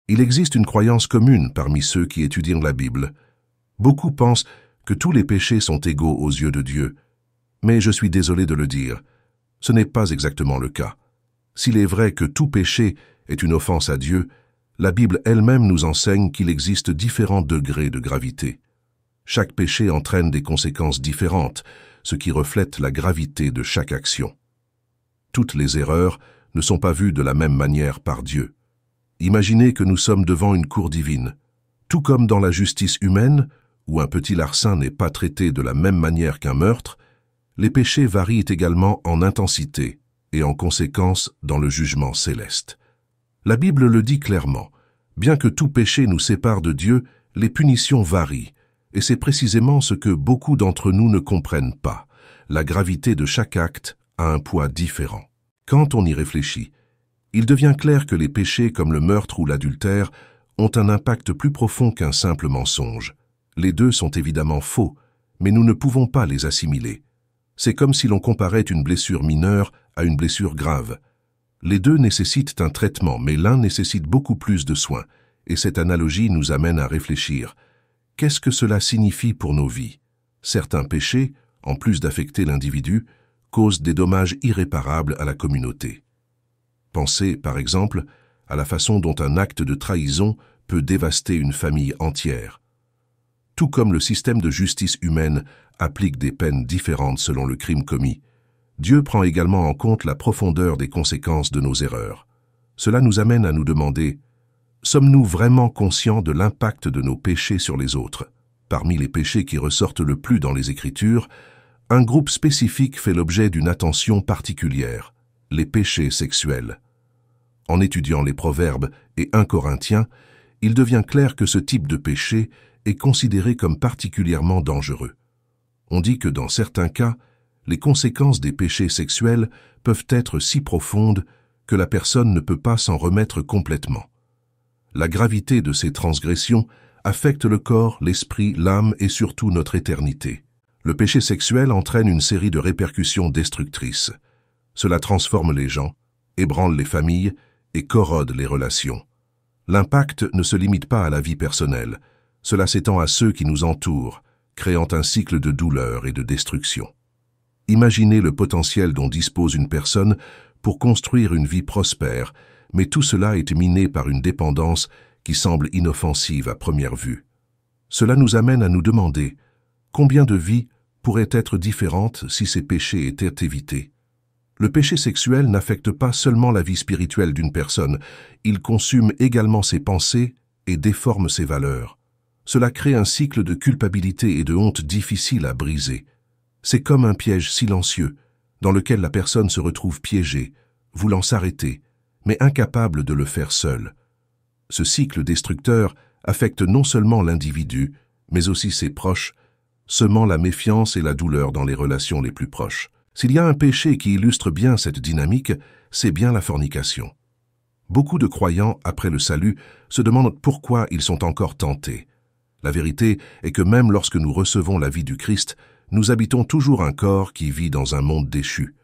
Il existe une croyance commune parmi ceux qui étudient la Bible. Beaucoup pensent que tous les péchés sont égaux aux yeux de Dieu. Mais je suis désolé de le dire, ce n'est pas exactement le cas. S'il est vrai que tout péché est une offense à Dieu, la Bible elle-même nous enseigne qu'il existe différents degrés de gravité. Chaque péché entraîne des conséquences différentes, ce qui reflète la gravité de chaque action. Toutes les erreurs ne sont pas vues de la même manière par Dieu. Imaginez que nous sommes devant une cour divine. Tout comme dans la justice humaine, où un petit larcin n'est pas traité de la même manière qu'un meurtre, les péchés varient également en intensité et en conséquence dans le jugement céleste. La Bible le dit clairement, bien que tout péché nous sépare de Dieu, les punitions varient, et c'est précisément ce que beaucoup d'entre nous ne comprennent pas. La gravité de chaque acte a un poids différent. Quand on y réfléchit, il devient clair que les péchés comme le meurtre ou l'adultère ont un impact plus profond qu'un simple mensonge. Les deux sont évidemment faux, mais nous ne pouvons pas les assimiler. C'est comme si l'on comparait une blessure mineure à une blessure grave. Les deux nécessitent un traitement, mais l'un nécessite beaucoup plus de soins, et cette analogie nous amène à réfléchir. Qu'est-ce que cela signifie pour nos vies? Certains péchés, en plus d'affecter l'individu, causent des dommages irréparables à la communauté. Pensez, par exemple, à la façon dont un acte de trahison peut dévaster une famille entière. Tout comme le système de justice humaine applique des peines différentes selon le crime commis, Dieu prend également en compte la profondeur des conséquences de nos erreurs. Cela nous amène à nous demander, sommes-nous vraiment conscients de l'impact de nos péchés sur les autres? Parmi les péchés qui ressortent le plus dans les Écritures, un groupe spécifique fait l'objet d'une attention particulière, les péchés sexuels. En étudiant les Proverbes et 1 Corinthiens, il devient clair que ce type de péché est considéré comme particulièrement dangereux. On dit que dans certains cas, les conséquences des péchés sexuels peuvent être si profondes que la personne ne peut pas s'en remettre complètement. La gravité de ces transgressions affecte le corps, l'esprit, l'âme et surtout notre éternité. Le péché sexuel entraîne une série de répercussions destructrices. Cela transforme les gens, ébranle les familles et corrode les relations. L'impact ne se limite pas à la vie personnelle, cela s'étend à ceux qui nous entourent, créant un cycle de douleur et de destruction. Imaginez le potentiel dont dispose une personne pour construire une vie prospère, mais tout cela est miné par une dépendance qui semble inoffensive à première vue. Cela nous amène à nous demander combien de vies pourraient être différentes si ces péchés étaient évités. Le péché sexuel n'affecte pas seulement la vie spirituelle d'une personne, il consume également ses pensées et déforme ses valeurs. Cela crée un cycle de culpabilité et de honte difficile à briser. C'est comme un piège silencieux, dans lequel la personne se retrouve piégée, voulant s'arrêter, mais incapable de le faire seule. Ce cycle destructeur affecte non seulement l'individu, mais aussi ses proches, semant la méfiance et la douleur dans les relations les plus proches. S'il y a un péché qui illustre bien cette dynamique, c'est bien la fornication. Beaucoup de croyants, après le salut, se demandent pourquoi ils sont encore tentés. La vérité est que même lorsque nous recevons la vie du Christ, nous habitons toujours un corps qui vit dans un monde déchu.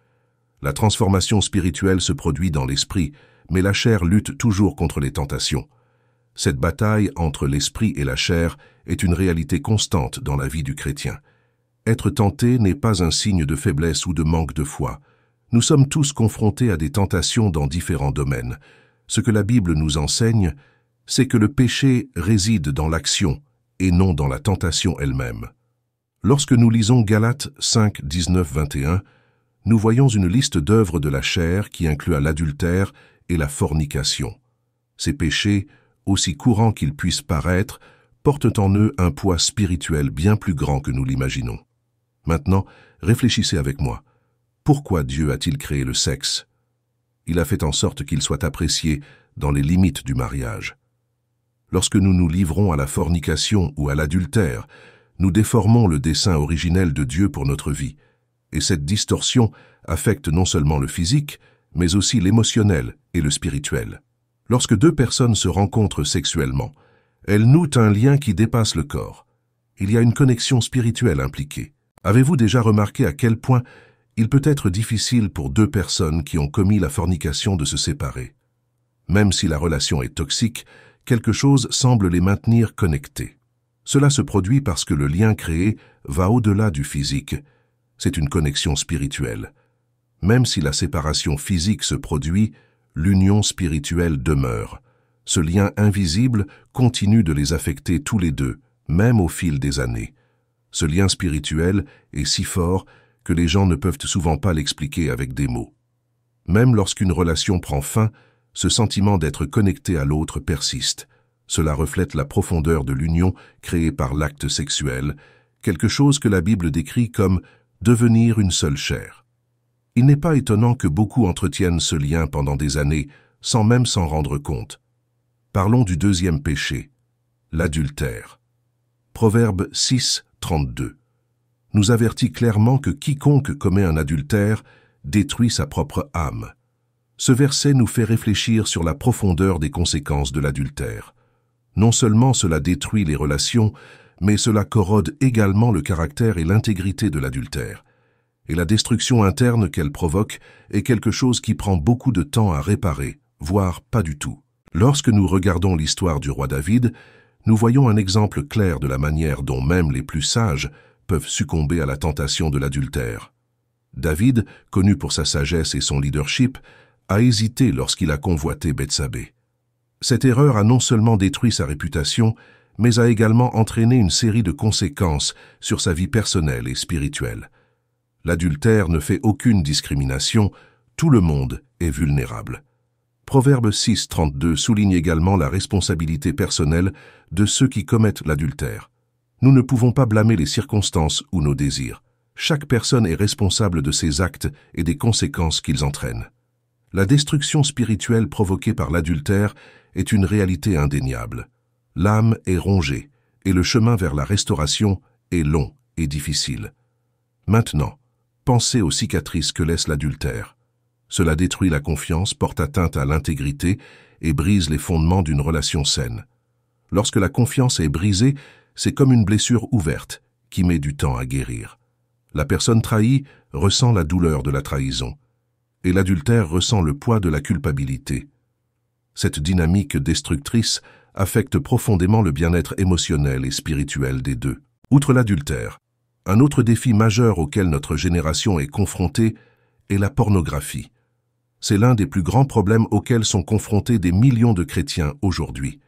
La transformation spirituelle se produit dans l'esprit, mais la chair lutte toujours contre les tentations. Cette bataille entre l'esprit et la chair est une réalité constante dans la vie du chrétien. Être tenté n'est pas un signe de faiblesse ou de manque de foi. Nous sommes tous confrontés à des tentations dans différents domaines. Ce que la Bible nous enseigne, c'est que le péché réside dans l'action et non dans la tentation elle-même. Lorsque nous lisons Galates 5, 19, 21, nous voyons une liste d'œuvres de la chair qui inclut l'adultère et la fornication. Ces péchés, aussi courants qu'ils puissent paraître, portent en eux un poids spirituel bien plus grand que nous l'imaginons. Maintenant, réfléchissez avec moi. Pourquoi Dieu a-t-il créé le sexe? Il a fait en sorte qu'il soit apprécié dans les limites du mariage. Lorsque nous nous livrons à la fornication ou à l'adultère, nous déformons le dessein originel de Dieu pour notre vie. Et cette distorsion affecte non seulement le physique, mais aussi l'émotionnel et le spirituel. Lorsque deux personnes se rencontrent sexuellement, elles nouent un lien qui dépasse le corps. Il y a une connexion spirituelle impliquée. Avez-vous déjà remarqué à quel point il peut être difficile pour deux personnes qui ont commis la fornication de se séparer? Même si la relation est toxique, quelque chose semble les maintenir connectés. Cela se produit parce que le lien créé va au-delà du physique. C'est une connexion spirituelle. Même si la séparation physique se produit, l'union spirituelle demeure. Ce lien invisible continue de les affecter tous les deux, même au fil des années. Ce lien spirituel est si fort que les gens ne peuvent souvent pas l'expliquer avec des mots. Même lorsqu'une relation prend fin, ce sentiment d'être connecté à l'autre persiste. Cela reflète la profondeur de l'union créée par l'acte sexuel, quelque chose que la Bible décrit comme « devenir une seule chair ». Il n'est pas étonnant que beaucoup entretiennent ce lien pendant des années, sans même s'en rendre compte. Parlons du deuxième péché, l'adultère. Proverbe 6, 32. Nous avertit clairement que quiconque commet un adultère détruit sa propre âme. Ce verset nous fait réfléchir sur la profondeur des conséquences de l'adultère. Non seulement cela détruit les relations, mais cela corrode également le caractère et l'intégrité de l'adultère. Et la destruction interne qu'elle provoque est quelque chose qui prend beaucoup de temps à réparer, voire pas du tout. Lorsque nous regardons l'histoire du roi David, nous voyons un exemple clair de la manière dont même les plus sages peuvent succomber à la tentation de l'adultère. David, connu pour sa sagesse et son leadership, a hésité lorsqu'il a convoité Bethsabée. Cette erreur a non seulement détruit sa réputation, mais a également entraîné une série de conséquences sur sa vie personnelle et spirituelle. L'adultère ne fait aucune discrimination, tout le monde est vulnérable. Proverbe 6, 32 souligne également la responsabilité personnelle de ceux qui commettent l'adultère. Nous ne pouvons pas blâmer les circonstances ou nos désirs. Chaque personne est responsable de ses actes et des conséquences qu'ils entraînent. La destruction spirituelle provoquée par l'adultère est une réalité indéniable. L'âme est rongée et le chemin vers la restauration est long et difficile. Maintenant, pensez aux cicatrices que laisse l'adultère. Cela détruit la confiance, porte atteinte à l'intégrité et brise les fondements d'une relation saine. Lorsque la confiance est brisée, c'est comme une blessure ouverte qui met du temps à guérir. La personne trahie ressent la douleur de la trahison et l'adultère ressent le poids de la culpabilité. Cette dynamique destructrice affecte profondément le bien-être émotionnel et spirituel des deux. Outre l'adultère, un autre défi majeur auquel notre génération est confrontée est la pornographie. C'est l'un des plus grands problèmes auxquels sont confrontés des millions de chrétiens aujourd'hui.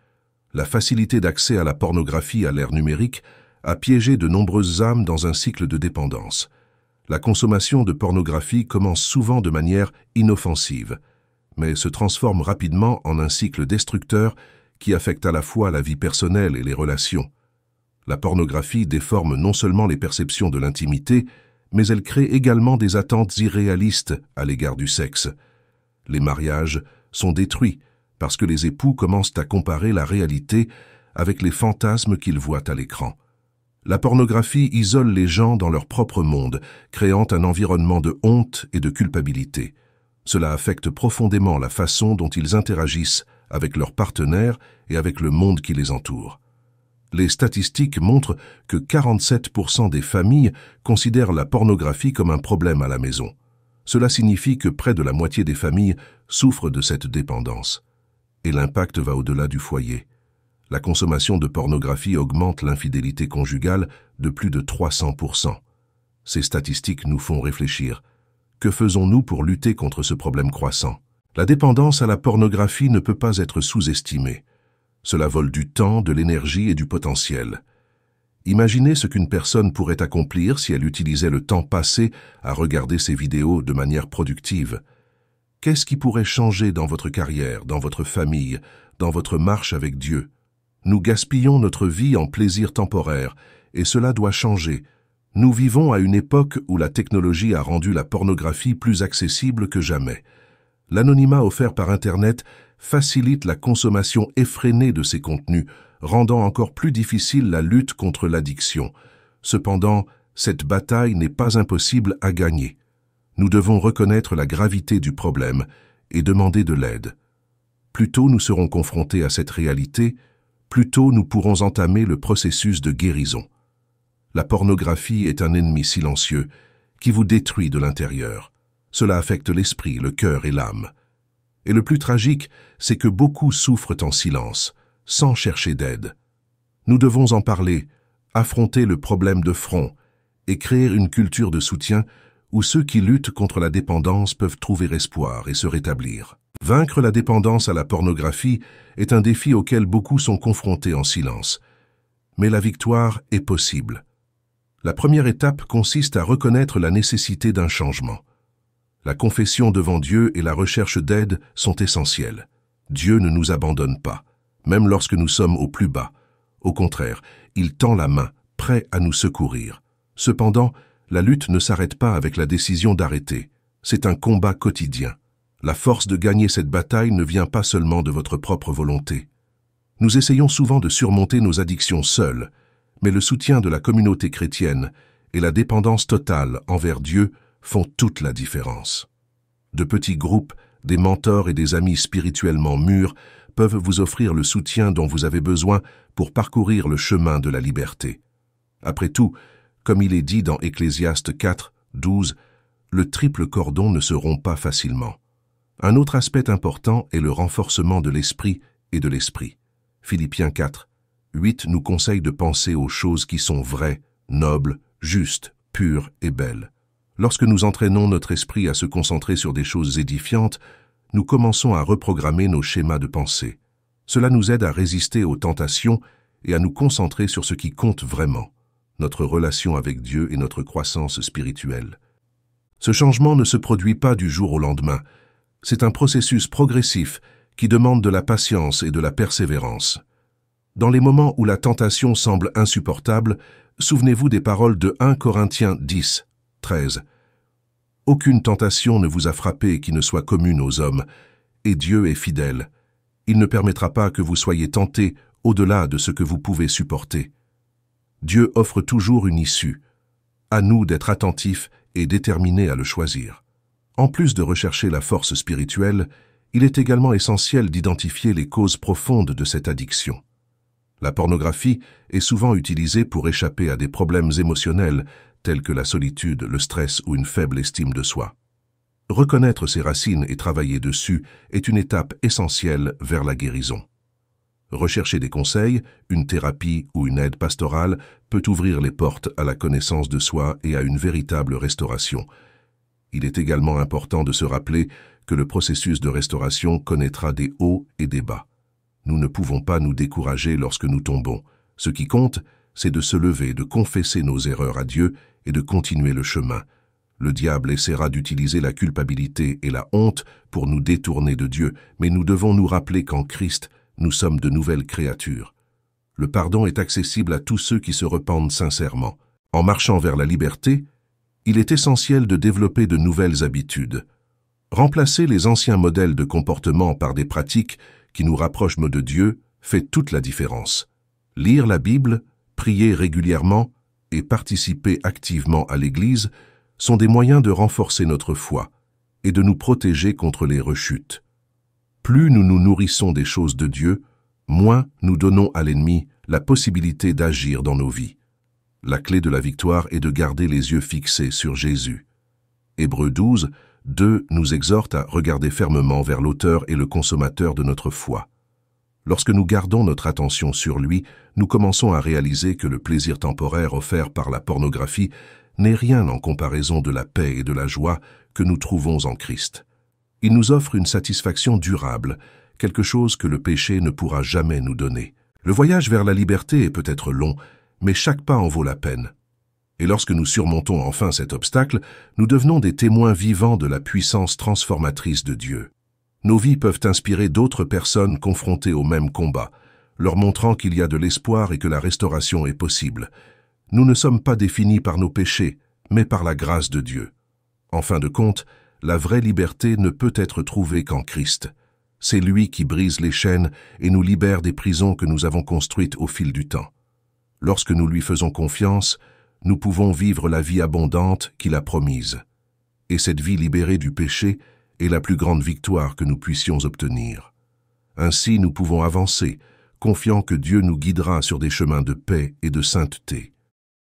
La facilité d'accès à la pornographie à l'ère numérique a piégé de nombreuses âmes dans un cycle de dépendance. La consommation de pornographie commence souvent de manière inoffensive, mais se transforme rapidement en un cycle destructeur qui affecte à la fois la vie personnelle et les relations. La pornographie déforme non seulement les perceptions de l'intimité, mais elle crée également des attentes irréalistes à l'égard du sexe. Les mariages sont détruits parce que les époux commencent à comparer la réalité avec les fantasmes qu'ils voient à l'écran. La pornographie isole les gens dans leur propre monde, créant un environnement de honte et de culpabilité. Cela affecte profondément la façon dont ils interagissent avec leurs partenaires et avec le monde qui les entoure. Les statistiques montrent que 47% des familles considèrent la pornographie comme un problème à la maison. Cela signifie que près de la moitié des familles souffrent de cette dépendance. Et l'impact va au-delà du foyer. La consommation de pornographie augmente l'infidélité conjugale de plus de 300%. Ces statistiques nous font réfléchir. Que faisons-nous pour lutter contre ce problème croissant? La dépendance à la pornographie ne peut pas être sous-estimée. Cela vole du temps, de l'énergie et du potentiel. Imaginez ce qu'une personne pourrait accomplir si elle utilisait le temps passé à regarder ces vidéos de manière productive. Qu'est-ce qui pourrait changer dans votre carrière, dans votre famille, dans votre marche avec Dieu? Nous gaspillons notre vie en plaisirs temporaires, et cela doit changer. Nous vivons à une époque où la technologie a rendu la pornographie plus accessible que jamais. L'anonymat offert par Internet facilite la consommation effrénée de ces contenus, rendant encore plus difficile la lutte contre l'addiction. Cependant, cette bataille n'est pas impossible à gagner. Nous devons reconnaître la gravité du problème et demander de l'aide. Plus tôt nous serons confrontés à cette réalité, plus tôt nous pourrons entamer le processus de guérison. La pornographie est un ennemi silencieux qui vous détruit de l'intérieur. Cela affecte l'esprit, le cœur et l'âme. Et le plus tragique, c'est que beaucoup souffrent en silence. sans chercher d'aide. Nous devons en parler, affronter le problème de front et créer une culture de soutien où ceux qui luttent contre la dépendance peuvent trouver espoir et se rétablir. Vaincre la dépendance à la pornographie est un défi auquel beaucoup sont confrontés en silence. Mais la victoire est possible. La première étape consiste à reconnaître la nécessité d'un changement. La confession devant Dieu et la recherche d'aide sont essentielles. Dieu ne nous abandonne pas, même lorsque nous sommes au plus bas. Au contraire, il tend la main, prêt à nous secourir. Cependant, la lutte ne s'arrête pas avec la décision d'arrêter. C'est un combat quotidien. La force de gagner cette bataille ne vient pas seulement de votre propre volonté. Nous essayons souvent de surmonter nos addictions seuls, mais le soutien de la communauté chrétienne et la dépendance totale envers Dieu font toute la différence. De petits groupes, des mentors et des amis spirituellement mûrs peuvent vous offrir le soutien dont vous avez besoin pour parcourir le chemin de la liberté. Après tout, comme il est dit dans Ecclésiaste 4, 12, le triple cordon ne se rompt pas facilement. Un autre aspect important est le renforcement de l'esprit et de l'esprit. Philippiens 4, 8 nous conseille de penser aux choses qui sont vraies, nobles, justes, pures et belles. Lorsque nous entraînons notre esprit à se concentrer sur des choses édifiantes, nous commençons à reprogrammer nos schémas de pensée. Cela nous aide à résister aux tentations et à nous concentrer sur ce qui compte vraiment, notre relation avec Dieu et notre croissance spirituelle. Ce changement ne se produit pas du jour au lendemain. C'est un processus progressif qui demande de la patience et de la persévérance. Dans les moments où la tentation semble insupportable, souvenez-vous des paroles de 1 Corinthiens 10, 13. « Aucune tentation ne vous a frappé qui ne soit commune aux hommes, et Dieu est fidèle. Il ne permettra pas que vous soyez tentés au-delà de ce que vous pouvez supporter. Dieu offre toujours une issue. À nous d'être attentifs et déterminés à le choisir. » En plus de rechercher la force spirituelle, il est également essentiel d'identifier les causes profondes de cette addiction. La pornographie est souvent utilisée pour échapper à des problèmes émotionnels tels que la solitude, le stress ou une faible estime de soi. Reconnaître ses racines et travailler dessus est une étape essentielle vers la guérison. Rechercher des conseils, une thérapie ou une aide pastorale peut ouvrir les portes à la connaissance de soi et à une véritable restauration. Il est également important de se rappeler que le processus de restauration connaîtra des hauts et des bas. Nous ne pouvons pas nous décourager lorsque nous tombons. Ce qui compte, c'est de se lever, de confesser nos erreurs à Dieu et de continuer le chemin. Le diable essaiera d'utiliser la culpabilité et la honte pour nous détourner de Dieu, mais nous devons nous rappeler qu'en Christ, nous sommes de nouvelles créatures. Le pardon est accessible à tous ceux qui se repentent sincèrement. En marchant vers la liberté, il est essentiel de développer de nouvelles habitudes. Remplacer les anciens modèles de comportement par des pratiques qui nous rapprochent de Dieu fait toute la différence. Lire la Bible, prier régulièrement et participer activement à l'Église sont des moyens de renforcer notre foi et de nous protéger contre les rechutes. Plus nous nous nourrissons des choses de Dieu, moins nous donnons à l'ennemi la possibilité d'agir dans nos vies. La clé de la victoire est de garder les yeux fixés sur Jésus. Hébreux 12, 2 nous exhorte à regarder fermement vers l'auteur et le consommateur de notre foi. Lorsque nous gardons notre attention sur lui, nous commençons à réaliser que le plaisir temporaire offert par la pornographie n'est rien en comparaison de la paix et de la joie que nous trouvons en Christ. Il nous offre une satisfaction durable, quelque chose que le péché ne pourra jamais nous donner. Le voyage vers la liberté est peut-être long, mais chaque pas en vaut la peine. Et lorsque nous surmontons enfin cet obstacle, nous devenons des témoins vivants de la puissance transformatrice de Dieu. Nos vies peuvent inspirer d'autres personnes confrontées au même combat, leur montrant qu'il y a de l'espoir et que la restauration est possible. Nous ne sommes pas définis par nos péchés, mais par la grâce de Dieu. En fin de compte, la vraie liberté ne peut être trouvée qu'en Christ. C'est lui qui brise les chaînes et nous libère des prisons que nous avons construites au fil du temps. Lorsque nous lui faisons confiance, nous pouvons vivre la vie abondante qu'il a promise. Et cette vie libérée du péché est la plus grande victoire que nous puissions obtenir. Ainsi, nous pouvons avancer, confiant que Dieu nous guidera sur des chemins de paix et de sainteté.